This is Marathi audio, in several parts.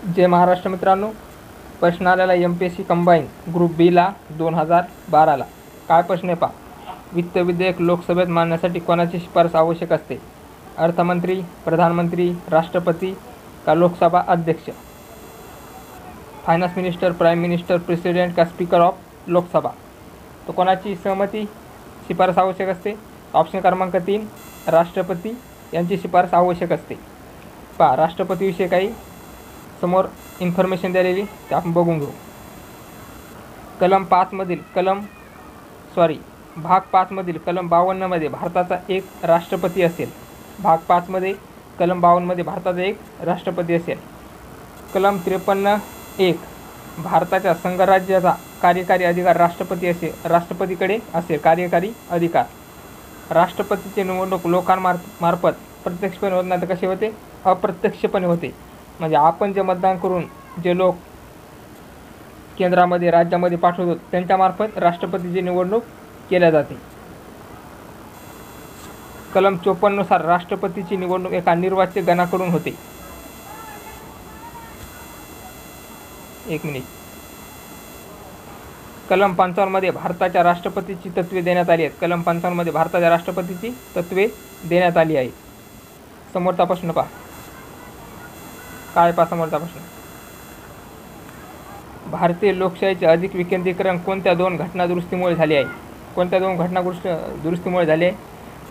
जय महाराष्ट्र मित्रांनो, प्रश्न आलेला MPSC कंबाईन ग्रुप बीला 2012ला. काय प्रश्न आहे पहा. वित्त विधेयक लोकसभेत मांडण्यासाठी कोणाची शिफारस आवश्यक असते? अर्थमंत्री, प्रधानमंत्री, राष्ट्रपती का लोकसभा अध्यक्ष? Finance minister, prime minister, president का स्पीकर ऑफ लोकसभा? तो कोणाची सहमती शिफारस आवश्यक असते? ऑप्शन क्रमांक 3 राष्ट्रपती यांची शिफारस आवश्यक असते. पहा, राष्ट्रपतीविषयी काही समोर इन्फॉर्मेशन दिलेली ते आपण बघून घेऊ. कलम 5 मधील भाग 5 मधील कलम 52 मध्ये भारताचा एक राष्ट्रपती असेल. भाग 5 मध्ये कलम 52 मध्ये भारताचा एक राष्ट्रपती असेल. कलम 53(1) भारताच्या संघराज्याचा कार्यकारी अधिकार राष्ट्रपतीकडे असेल. कार्यकारी अधिकार. राष्ट्रपतीची निवडणूक लोकांमार्फत प्रत्यक्षपणे होत नाही तर कसे होते? अप्रत्यक्षपणे होते. म्हणजे आपण जे मतदान करून जे लोक केंद्रामध्ये राज्यामध्ये पाठवतो त्यांच्यामार्फत राष्ट्रपतीची निवडणूक केल्या जाते. कलम 54 नुसार राष्ट्रपतीची निवडणूक एका निर्वाचित गणाकडून होते. कलम 55 मध्ये भारताच्या राष्ट्रपतीची तत्त्वे देण्यात आली आहेत. कलम 55 मध्ये भारताच्या राष्ट्रपतीची तत्त्वे देण्यात आली आहेत. समोरचा प्रश्न पहा. काय पहा समोरचा प्रश्न. भारतीय लोकशाहीचे अधिक विकेंद्रीकरण कोणत्या दोन घटनादुरुस्तीमुळे झाले आहे? कोणत्या दोन दुरुस्तीमुळे झाले?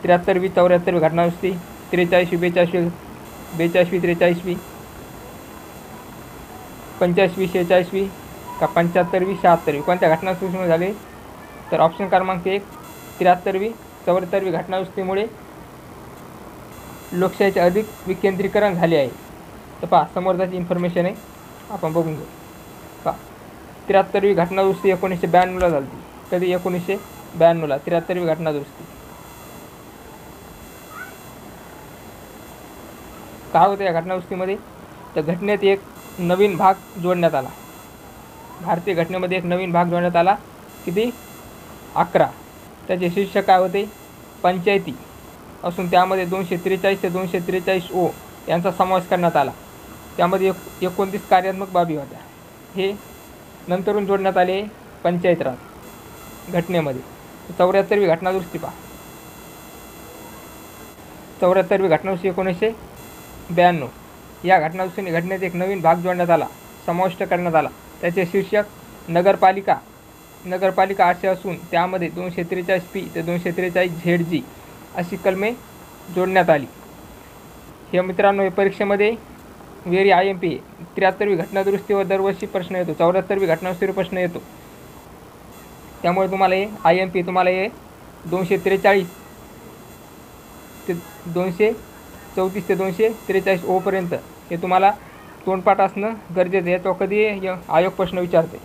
73वी 74वी घटनादुरुस्ती, 43वी 42वी 43वी, 85वी 46वी का 75वी 76वी? कोणत्या घटनादुरुस्तीमुळे झाले? तर ऑप्शन क्रमांक 1 73वी 74वी घटनादुरुस्तीमुळे लोकशाहीचे अधिक विकेंद्रीकरण झाले आहे. तर पहा, समोरची इन्फॉर्मेशन आहे, आपण बघून घेऊ. पहा, 73वी घटनादुरुस्ती 1992ला झाली. कधी? 1992ला 73वी घटनादुरुस्ती. काय होतं या घटनादुरुस्तीमध्ये? त्या घटनेत एक नवीन भाग जोडण्यात आला. भारतीय घटनेमध्ये एक नवीन भाग जोडण्यात आला. किती? 11. त्याचे शीर्षक काय होते? पंचायती असून त्यामध्ये 243 ते 243O यांचा समावेश करण्यात आला. त्यामध्ये 29 कार्यात्मक बाबी होत्या. हे नंतरून जोडण्यात आले पंचायत राज घटनेमध्ये. 74वी घटनादुरुस्ती पहा. 74वी घटनादुरुस्ती 1992. या घटनेत एक नवीन भाग जोडण्यात आला, समाविष्ट करण्यात आला. त्याचे शीर्षक नगरपालिका असे असून त्यामध्ये 243P ते 243ZG अशी कलमे जोडण्यात आली. हे मित्रांनो, हे परीक्षेमध्ये व्हेरी IMP 73वी घटनादुरुस्तीवर दरवर्षी प्रश्न येतो. 74वी घटनादुरुस्तीवर प्रश्न येतो. त्यामुळे तुम्हाला हे IMP तुम्हाला हे 243 ते 234 ते 243O पर्यंत हे तुम्हाला तोंडपाठ असणं गरजेचं आहे. तो कधी आयोग प्रश्न विचारते.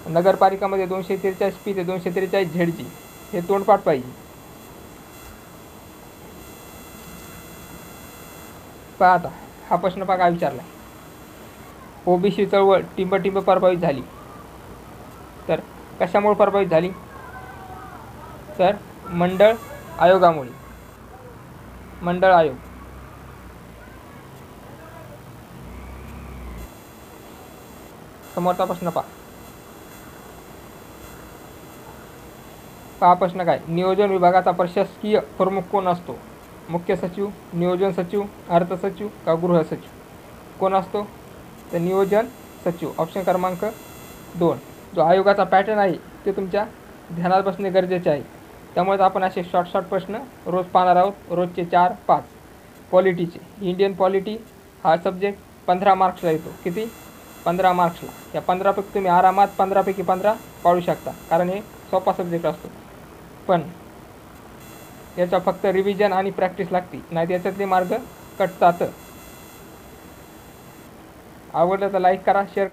नगरपालिकामध्ये 243P ते 243ZG हे तोंडपाठ पाहिजे. पहा आता हा प्रश्न पहा काय विचारला. OBC चळवळ टिंब प्रभावित झाली. तर कशामुळे प्रभावित झाली? तर मंडळ आयोगामुळे. मंडळ आयोग. समोरचा प्रश्न पहा. प्रश्न काय? नियोजन विभागाचा प्रशासकीय प्रमुख कोण असतो? मुख्य सचिव, नियोजन सचिव, अर्थ सचिव का गृह सचिव? कोण असतो? तर नियोजन सचिव. ऑप्शन क्रमांक 2. जो आयोगाचा पॅटर्न आहे ते तुमच्या ध्यानात बसणे गरजेचे आहे. त्यामुळे आपण असे शॉर्ट प्रश्न रोज पाहणार आहोत. रोजचे 4-5. पॉलिटीचे. इंडियन पॉलिटी हा सब्जेक्ट 15 मार्क्सला येतो. किती? 15 मार्क्सला. या 15पैकी तुम्ही आरामात 15पैकी 15 पाडू शकता, कारण हे सोपा सब्जेक्ट असतो. पण याचा फक्त रिव्हिजन आणि प्रॅक्टिस लागते, नाही याच्यातले मार्ग कटतात. आवडलं तर लाईक करा, शेअर